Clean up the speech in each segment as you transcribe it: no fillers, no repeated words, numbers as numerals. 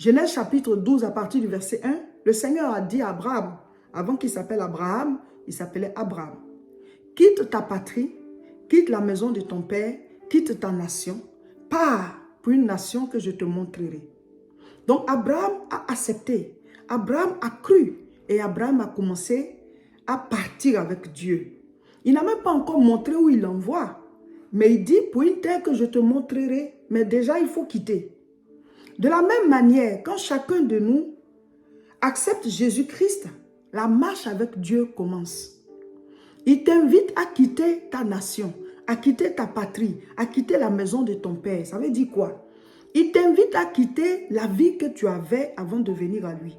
Genèse chapitre 12 à partir du verset 1, le Seigneur a dit à Abraham, avant qu'il s'appelle Abraham, il s'appelait Abraham. Quitte ta patrie, quitte la maison de ton père, quitte ta nation, pars pour une nation que je te montrerai. Donc Abraham a accepté, Abraham a cru et Abraham a commencé à partir avec Dieu. Il n'a même pas encore montré où il l'envoie, mais il dit pour une terre que je te montrerai, mais déjà il faut quitter. De la même manière, quand chacun de nous accepte Jésus-Christ, la marche avec Dieu commence. Il t'invite à quitter ta nation, à quitter ta patrie, à quitter la maison de ton père. Ça veut dire quoi? Il t'invite à quitter la vie que tu avais avant de venir à lui.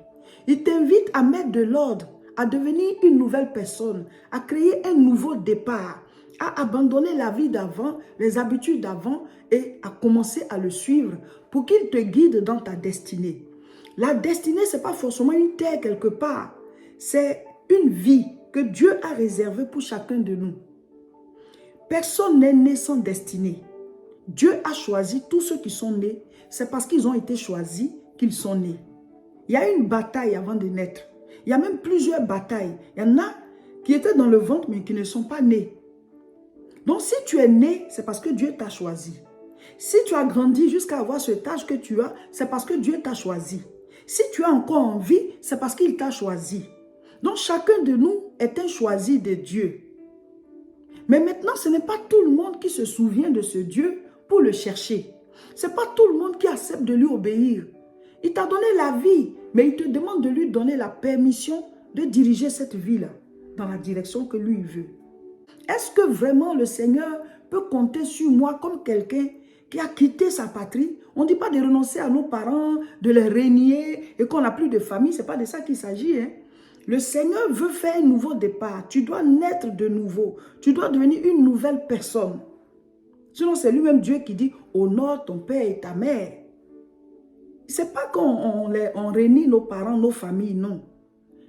Il t'invite à mettre de l'ordre, à devenir une nouvelle personne, à créer un nouveau départ, à abandonner la vie d'avant, les habitudes d'avant et à commencer à le suivre pour qu'il te guide dans ta destinée. La destinée, ce n'est pas forcément une terre quelque part. C'est une vie que Dieu a réservée pour chacun de nous. Personne n'est né sans destinée. Dieu a choisi tous ceux qui sont nés. C'est parce qu'ils ont été choisis qu'ils sont nés. Il y a une bataille avant de naître. Il y a même plusieurs batailles. Il y en a qui étaient dans le ventre mais qui ne sont pas nés. Donc si tu es né, c'est parce que Dieu t'a choisi. Si tu as grandi jusqu'à avoir cet âge que tu as, c'est parce que Dieu t'a choisi. Si tu es encore en vie, c'est parce qu'il t'a choisi. Donc chacun de nous est un choisi de Dieu. Mais maintenant, ce n'est pas tout le monde qui se souvient de ce Dieu pour le chercher. Ce n'est pas tout le monde qui accepte de lui obéir. Il t'a donné la vie, mais il te demande de lui donner la permission de diriger cette vie-là dans la direction que lui veut. Est-ce que vraiment le Seigneur peut compter sur moi comme quelqu'un qui a quitté sa patrie? On ne dit pas de renoncer à nos parents, de les renier et qu'on n'a plus de famille. Ce n'est pas de ça qu'il s'agit. Le Seigneur veut faire un nouveau départ. Tu dois naître de nouveau. Tu dois devenir une nouvelle personne. Sinon, c'est lui-même Dieu qui dit « Honore ton père et ta mère ». Ce n'est pas qu'on renie nos parents, nos familles, non.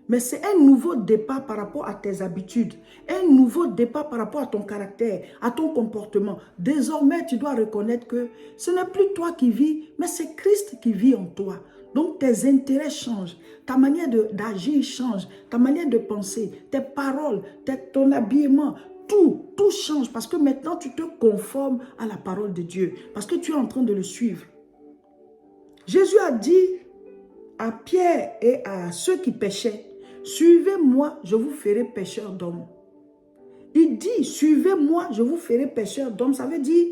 Mais c'est un nouveau départ par rapport à tes habitudes. Un nouveau départ par rapport à ton caractère, à ton comportement. Désormais, tu dois reconnaître que ce n'est plus toi qui vis, mais c'est Christ qui vit en toi. Donc, tes intérêts changent. Ta manière d'agir change. Ta manière de penser, tes paroles, ton habillement, tout change. Parce que maintenant, tu te conformes à la parole de Dieu. Parce que tu es en train de le suivre. Jésus a dit à Pierre et à ceux qui péchaient, « Suivez-moi, je vous ferai pécheurs d'hommes. » Il dit, « Suivez-moi, je vous ferai pécheurs d'hommes. » Ça veut dire,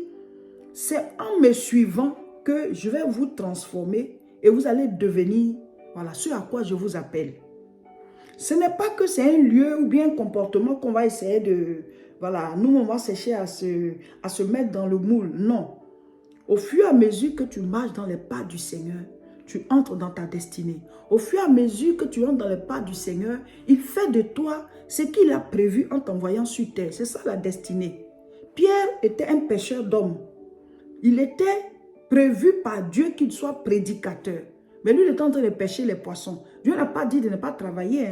c'est en me suivant que je vais vous transformer et vous allez devenir, voilà, ce à quoi je vous appelle. Ce n'est pas que c'est un lieu ou bien un comportement qu'on va essayer de, voilà, nous on va chercher à se mettre dans le moule. Non. Au fur et à mesure que tu marches dans les pas du Seigneur, tu entres dans ta destinée. Au fur et à mesure que tu entres dans les pas du Seigneur, il fait de toi ce qu'il a prévu en t'envoyant sur terre. C'est ça la destinée. Pierre était un pêcheur d'hommes. Il était prévu par Dieu qu'il soit prédicateur. Mais lui, il était en train de pêcher les poissons. Dieu n'a pas dit de ne pas travailler.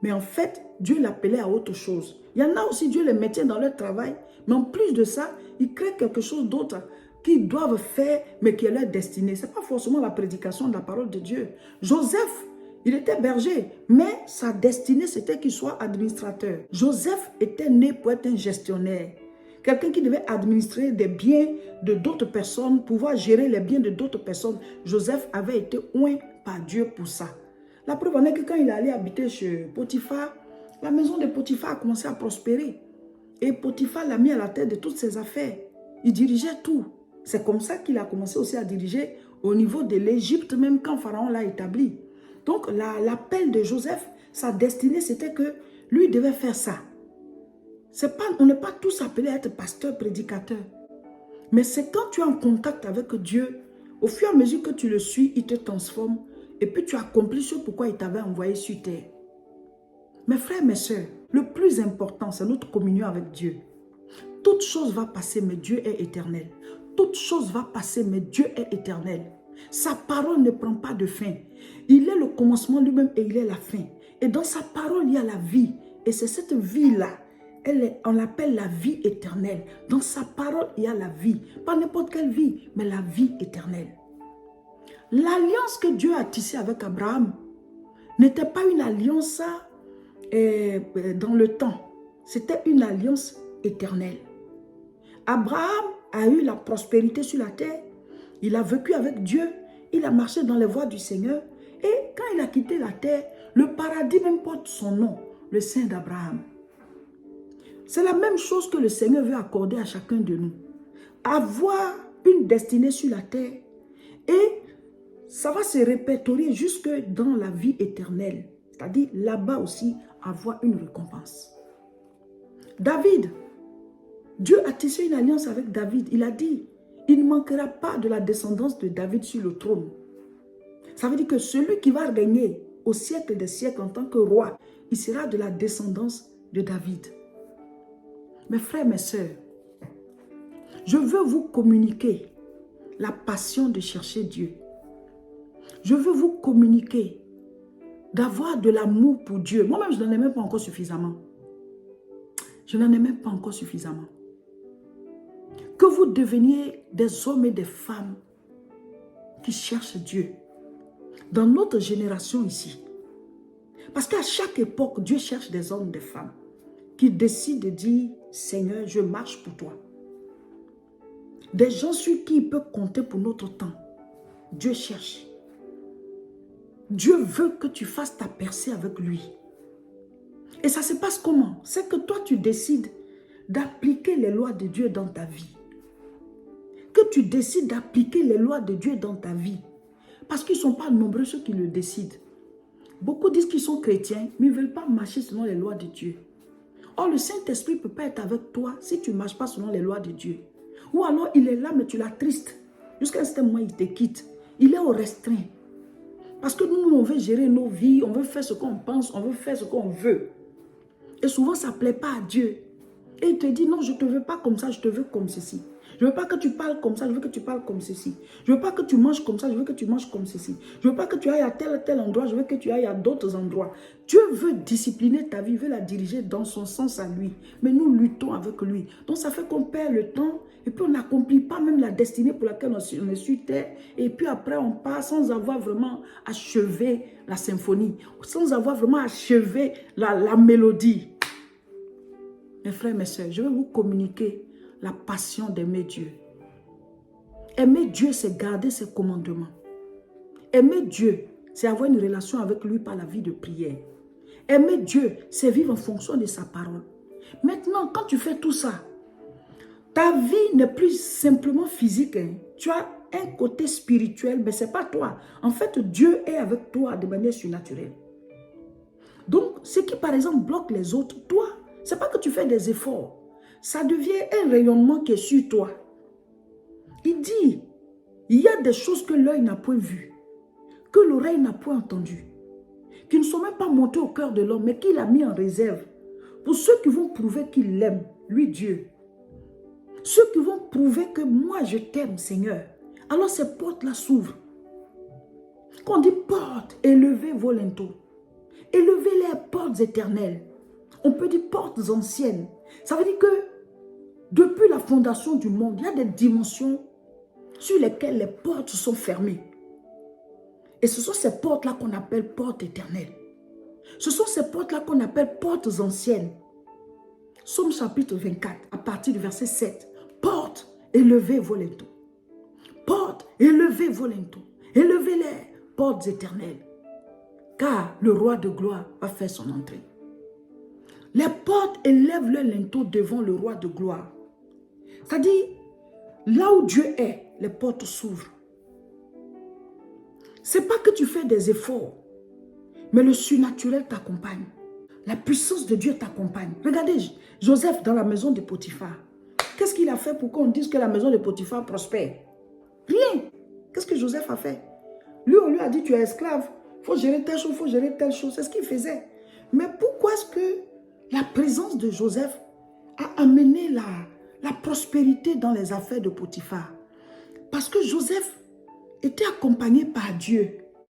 Mais en fait, Dieu l'appelait à autre chose. Il y en a aussi, Dieu les mettait dans leur travail. Mais en plus de ça, il crée quelque chose d'autre qu'ils doivent faire, mais qui est leur destinée. Ce n'est pas forcément la prédication de la parole de Dieu. Joseph, il était berger, mais sa destinée, c'était qu'il soit administrateur. Joseph était né pour être un gestionnaire. Quelqu'un qui devait administrer des biens de d'autres personnes, pouvoir gérer les biens de d'autres personnes. Joseph avait été oint par Dieu pour ça. La preuve en est que quand il allait habiter chez Potiphar, la maison de Potiphar a commencé à prospérer. Et Potiphar l'a mis à la tête de toutes ses affaires. Il dirigeait tout. C'est comme ça qu'il a commencé aussi à diriger au niveau de l'Égypte, même quand Pharaon l'a établi. Donc l'appel de Joseph, sa destinée, c'était que lui devait faire ça. On n'est pas tous appelés à être pasteur, prédicateur. Mais c'est quand tu es en contact avec Dieu, au fur et à mesure que tu le suis, il te transforme. Et puis tu accomplis ce pourquoi il t'avait envoyé sur terre. Mes frères, mes soeurs, le plus important, c'est notre communion avec Dieu. Toute chose va passer, mais Dieu est éternel. Toute chose va passer, mais Dieu est éternel. Sa parole ne prend pas de fin. Il est le commencement lui-même et il est la fin. Et dans sa parole, il y a la vie. Et c'est cette vie-là, on l'appelle la vie éternelle. Dans sa parole, il y a la vie. Pas n'importe quelle vie, mais la vie éternelle. L'alliance que Dieu a tissée avec Abraham n'était pas une alliance dans le temps. C'était une alliance éternelle. Abraham a eu la prospérité sur la terre. Il a vécu avec Dieu. Il a marché dans les voies du Seigneur. Et quand il a quitté la terre, le paradis même porte son nom, le Saint d'Abraham. C'est la même chose que le Seigneur veut accorder à chacun de nous. Avoir une destinée sur la terre et ça va se répertorier jusque dans la vie éternelle. C'est-à-dire là-bas aussi avoir une récompense. David, Dieu a tissé une alliance avec David. Il a dit, il ne manquera pas de la descendance de David sur le trône. Ça veut dire que celui qui va régner au siècle des siècles en tant que roi, il sera de la descendance de David. Mes frères, mes sœurs, je veux vous communiquer la passion de chercher Dieu. Je veux vous communiquer d'avoir de l'amour pour Dieu. Moi-même, je n'en ai même pas encore suffisamment. Je n'en ai même pas encore suffisamment. Que vous deveniez des hommes et des femmes qui cherchent Dieu. Dans notre génération ici. Parce qu'à chaque époque, Dieu cherche des hommes et des femmes qui décident de dire, Seigneur, je marche pour toi. Des gens sur qui il peut compter pour notre temps. Dieu cherche. Dieu veut que tu fasses ta percée avec lui. Et ça se passe comment? C'est que toi, tu décides d'appliquer les lois de Dieu dans ta vie. Que tu décides d'appliquer les lois de Dieu dans ta vie. Parce qu'ils ne sont pas nombreux ceux qui le décident. Beaucoup disent qu'ils sont chrétiens, mais ils ne veulent pas marcher selon les lois de Dieu. Or, le Saint-Esprit ne peut pas être avec toi si tu ne marches pas selon les lois de Dieu. Ou alors, il est là, mais tu l'attristes. Jusqu'à un certain moment, il te quitte. Il est au restreint. Parce que nous, on veut gérer nos vies, on veut faire ce qu'on pense, on veut faire ce qu'on veut. Et souvent, ça ne plaît pas à Dieu. Et il te dit, non, je ne te veux pas comme ça, je te veux comme ceci. Je ne veux pas que tu parles comme ça, je veux que tu parles comme ceci. Je ne veux pas que tu manges comme ça, je veux que tu manges comme ceci. Je ne veux pas que tu ailles à tel endroit, je veux que tu ailles à d'autres endroits. Dieu veut discipliner ta vie, veut la diriger dans son sens à lui. Mais nous luttons avec lui. Donc ça fait qu'on perd le temps et puis on n'accomplit pas même la destinée pour laquelle on est sur terre. Et puis après on part sans avoir vraiment achevé la symphonie, sans avoir vraiment achevé la mélodie. Mes frères, mes soeurs, je vais vous communiquer la passion d'aimer Dieu. Aimer Dieu, c'est garder ses commandements. Aimer Dieu, c'est avoir une relation avec lui par la vie de prière. Aimer Dieu, c'est vivre en fonction de sa parole. Maintenant, quand tu fais tout ça, ta vie n'est plus simplement physique. Tu as un côté spirituel, mais ce n'est pas toi. En fait, Dieu est avec toi de manière surnaturelle. Donc, ce qui, par exemple, bloque les autres, toi, ce n'est pas que tu fais des efforts. Ça devient un rayonnement qui est sur toi. Il dit, il y a des choses que l'œil n'a point vues, que l'oreille n'a point entendues, qui ne sont même pas montées au cœur de l'homme, mais qu'il a mis en réserve pour ceux qui vont prouver qu'il l'aime, lui Dieu. Ceux qui vont prouver que moi je t'aime, Seigneur. Alors ces portes-là s'ouvrent. Quand on dit portes, élevez vos linteaux. Élevez les portes éternelles. On peut dire portes anciennes. Ça veut dire que depuis la fondation du monde, il y a des dimensions sur lesquelles les portes sont fermées. Et ce sont ces portes-là qu'on appelle portes éternelles. Ce sont ces portes-là qu'on appelle portes anciennes. Somme chapitre 24, à partir du verset 7. Portes, élevez vos linteaux. Portes, élevez vos linteaux. Élevez-les, portes éternelles. Car le roi de gloire va faire son entrée. Les portes élèvent leurs linteaux devant le roi de gloire. C'est-à-dire, là où Dieu est, les portes s'ouvrent. Ce n'est pas que tu fais des efforts, mais le surnaturel t'accompagne. La puissance de Dieu t'accompagne. Regardez, Joseph dans la maison de Potiphar. Qu'est-ce qu'il a fait pour qu'on dise que la maison de Potiphar prospère? Rien. Qu'est-ce que Joseph a fait? Lui, on lui a dit, tu es esclave. Il faut gérer telle chose, il faut gérer telle chose. C'est ce qu'il faisait. Mais pourquoi est-ce que la présence de Joseph a amené la prospérité dans les affaires de Potiphar? Parce que Joseph était accompagné par Dieu.